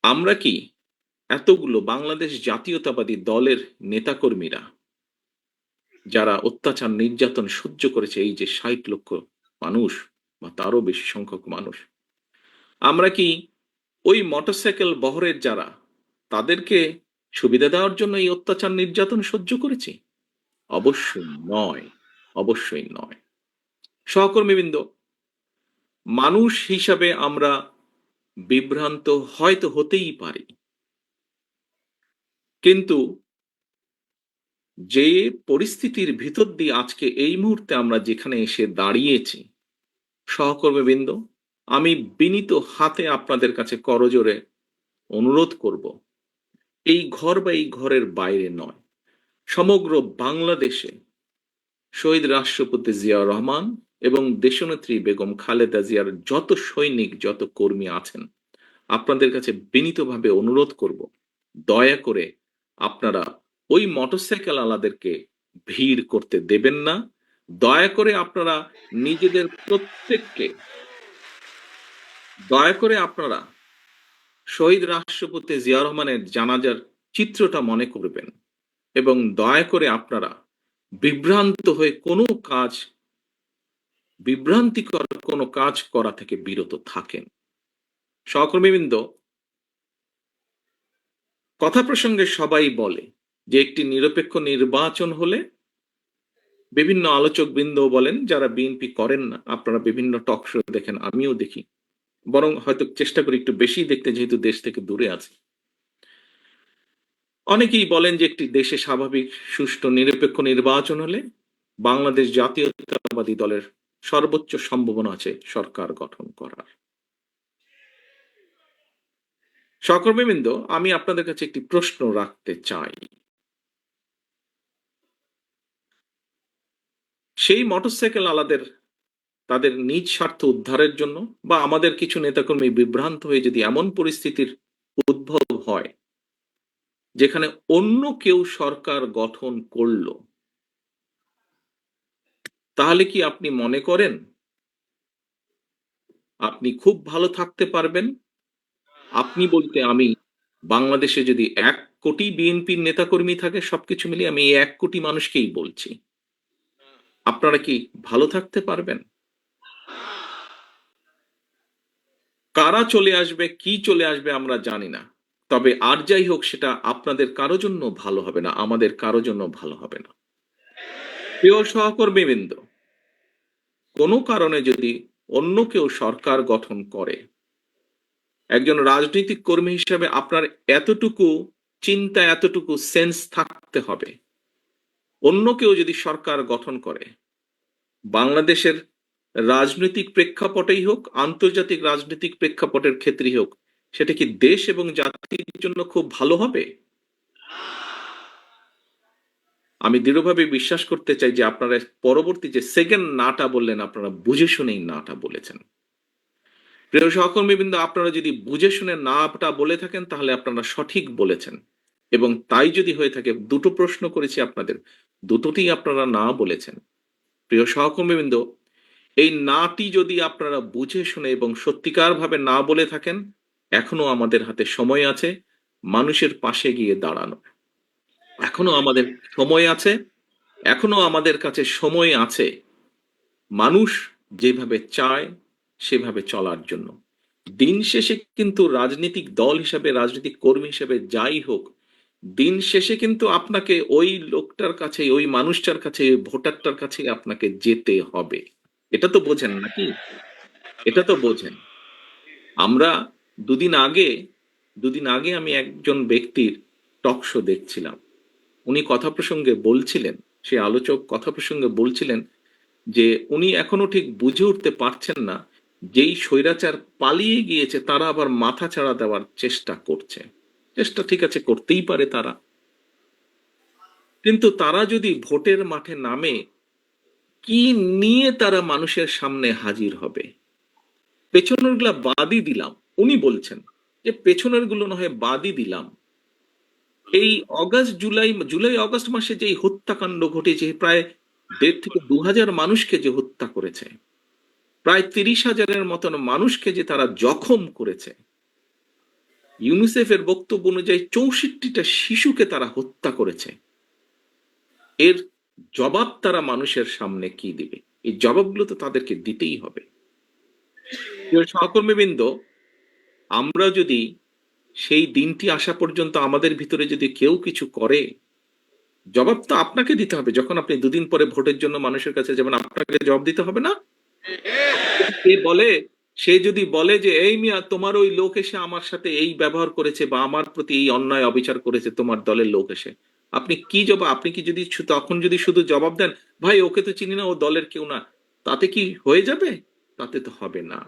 আমরা কি এতগুলো বাংলাদেশ জাতীয়তাবাদী দলের নেতাকর্মীরা যারা অত্যাচার নির্যাতন সহ্য করেছে, এই যে ৬০ লক্ষ মানুষ বা তারও বেশি সংখ্যক মানুষ, আমরা কি ওই মোটরসাইকেল বহরের যারা তাদেরকে সুবিধা দেওয়ার জন্য এই অত্যাচার নির্যাতন সহ্য করেছি? অবশ্যই নয়, অবশ্যই নয়। সহকর্মীবৃন্দ, মানুষ হিসাবে আমরা বিভ্রান্ত হয়তো হতেই পারি, কিন্তু যে পরিস্থিতির ভিতর দিয়ে আজকে এই মুহূর্তে আমরা যেখানে এসে দাঁড়িয়েছি, সহকর্মীবৃন্দ, আমি বিনীত হাতে আপনাদের কাছে করজোড়ে অনুরোধ করব, এই ঘর বা এই ঘরের বাইরে নয়, সমগ্র বাংলাদেশে শহীদ রাষ্ট্রপতি জিয়াউর রহমান এবং দেশনেত্রী বেগম খালেদা জিয়ার যত সৈনিক, যত কর্মী আছেন, আপনাদের কাছে বিনীতভাবে অনুরোধ করব, দয়া করে আপনারা ওই মোটরসাইকেল আলাদেরকে ভিড় করতে দেবেন না। দয়া করে আপনারা নিজেদের প্রত্যেককে, দয়া করে আপনারা শহীদ রাষ্ট্রপতি জিয়া রহমানের জানাজার চিত্রটা মনে করবেন এবং দয়া করে আপনারা বিভ্রান্ত হয়ে কোনো কাজ, বিভ্রান্তিকর কোনো কাজ করা থেকে বিরত থাকেন। সহকর্মীবৃন্দ, কথা প্রসঙ্গে সবাই বলে যে একটি নিরপেক্ষ নির্বাচন হলে, বিভিন্ন আলোচক বৃন্দ বলেন যারা বিএনপি করেন না, আপনারা বিভিন্ন টক শো দেখেন, আমিও দেখি, বরং হয়তো চেষ্টা করি একটু বেশি দেখতে, যেহেতু দেশ থেকে দূরে আছে। অনেকেই বলেন যে একটি দেশে স্বাভাবিক সুষ্ঠু নিরপেক্ষ নির্বাচন হলে বাংলাদেশ জাতীয়তাবাদী দলের সর্বোচ্চ সম্ভাবনা আছে সরকার গঠন করার। সহকর্মীবৃন্দ, আমি আপনাদের কাছে একটি প্রশ্ন রাখতে চাই। সেই মোটরসাইকেল আলাদের তাদের নিজ স্বার্থ উদ্ধারের জন্য বা আমাদের কিছু নেতাকর্মী বিভ্রান্ত হয়ে যদি এমন পরিস্থিতির উদ্ভব হয় যেখানে অন্য কেউ সরকার গঠন করলো, তাহলে কি আপনি মনে করেন আপনি খুব ভালো থাকতে পারবেন? আপনি বলতে আমি, বাংলাদেশে যদি ১ কোটি বিএনপির নেতাকর্মী থাকে, সবকিছু মিলিয়ে আমি এই ১ কোটি মানুষকেই বলছি, আপনারা কি ভালো থাকতে পারবেন? কারা চলে আসবে, কি চলে আসবে আমরা জানি না। তবে আর যাই হোক, সেটা আপনাদের কারো জন্য ভালো হবে না, আমাদের কারো জন্য ভালো হবে না। প্রিয় সহকর্মীবৃন্দ, কোনো কারণে যদি অন্য কেউ সরকার গঠন করে, একজন রাজনৈতিক কর্মী হিসেবে আপনার এতটুকু চিন্তা, এতটুকু সেন্স থাকতে হবে, অন্য কেউ যদি সরকার গঠন করে, বাংলাদেশের রাজনৈতিক প্রেক্ষাপটেই হোক, আন্তর্জাতিক রাজনৈতিক প্রেক্ষাপটের ক্ষেত্রেই হোক, সেটা কি দেশ এবং জাতির জন্য খুব ভালো হবে? আমি দৃঢ়ভাবে বিশ্বাস করতে চাই যে আপনারা পরবর্তী যে সেকেন্ড নাটা বললেন, আপনারা বুঝে শুনেই নাটা বলেছেন। প্রিয় সহকর্মীবৃন্দ, আপনারা যদি বুঝে শুনে নাটা বলে থাকেন তাহলে আপনারা সঠিক বলেছেন, এবং তাই যদি হয়ে থাকে, দুটো প্রশ্ন করেছি আপনাদের, দুটোতেই আপনারা না বলেছেন। প্রিয় সহকর্মীবৃন্দ, এই নাটি যদি আপনারা বুঝে শুনে এবং সত্যিকার ভাবে না বলে থাকেন, এখনো আমাদের হাতে সময় আছে মানুষের পাশে গিয়ে দাঁড়ানো। এখনো আমাদের সময় আছে, এখনো আমাদের কাছে সময় আছে মানুষ যেভাবে চায় সেভাবে চলার জন্য। দিন শেষে কিন্তু রাজনৈতিক দল হিসাবে, রাজনৈতিক কর্মী হিসেবে যাই হোক, দিন শেষে কিন্তু আপনাকে ওই লোকটার কাছে, ওই মানুষটার কাছে, ওই ভোটারটার কাছে আপনাকে যেতে হবে। এটা তো বোঝেন নাকি? এটা তো বোঝেন। আমরা দুদিন আগে দুদিন আগে আমি একজন ব্যক্তির টক শো দেখছিলাম। উনি কথা প্রসঙ্গে বলছিলেন, সে আলোচক কথা প্রসঙ্গে বলছিলেন যে উনি এখনো ঠিক বুঝে উঠতে পারছেন না, যেই স্বৈরাচার পালিয়ে গিয়েছে তারা আবার মাথাচাড়া দেওয়ার চেষ্টা করছে। চেষ্টা ঠিক আছে, করতেই পারে তারা, কিন্তু তারা যদি ভোটের মাঠে নামে, কি নিয়ে তারা মানুষের সামনে হাজির হবে? পেছনের গুলা বাদই দিলাম, উনি বলছেন যে পেছনের গুলো না হয় বাদই দিলাম, এই অগাস্ট জুলাই, জুলাই অগাস্ট মাসে যে হত্যাকাণ্ড ঘটেছে, প্রায় ১.৫ থেকে ২,০০০ মানুষকে যে হত্যা করেছে, প্রায় ৩০,০০০-এর মতন মানুষকে যে তারা জখম করেছে, ইউনিসেফের বক্তব্য অনুযায়ী 64টা শিশুকে তারা হত্যা করেছে। এর জবাব তারা মানুষের সামনে কি দিবে? এই জবাবগুলো তো তাদেরকে দিতেই হবে। প্রিয় সহকর্মীবৃন্দ, আমরা যদি সেই দিনটি আসা পর্যন্ত আমাদের ভিতরে যদি কেউ কিছু করে, জবাব তো আপনাকে দিতে হবে। যখন আপনি দুদিন পরে ভোটের জন্য মানুষের কাছে যাবেন, আপনাকে জবাব দিতে হবে না? সে বলে, সে যদি বলে যে এই মিয়া তোমার ওই লোক এসে আমার সাথে এই ব্যবহার করেছে বা আমার প্রতি এই অন্যায় অবিচার করেছে তোমার দলের লোক এসে, আপনি কি জবাব, আপনি কি যদি তখন যদি শুধু জবাব দেন ভাই ওকে তো চিনি না, ও দলের কেউ না, তাতে কি হয়ে যাবে? তাতে তো হবে না।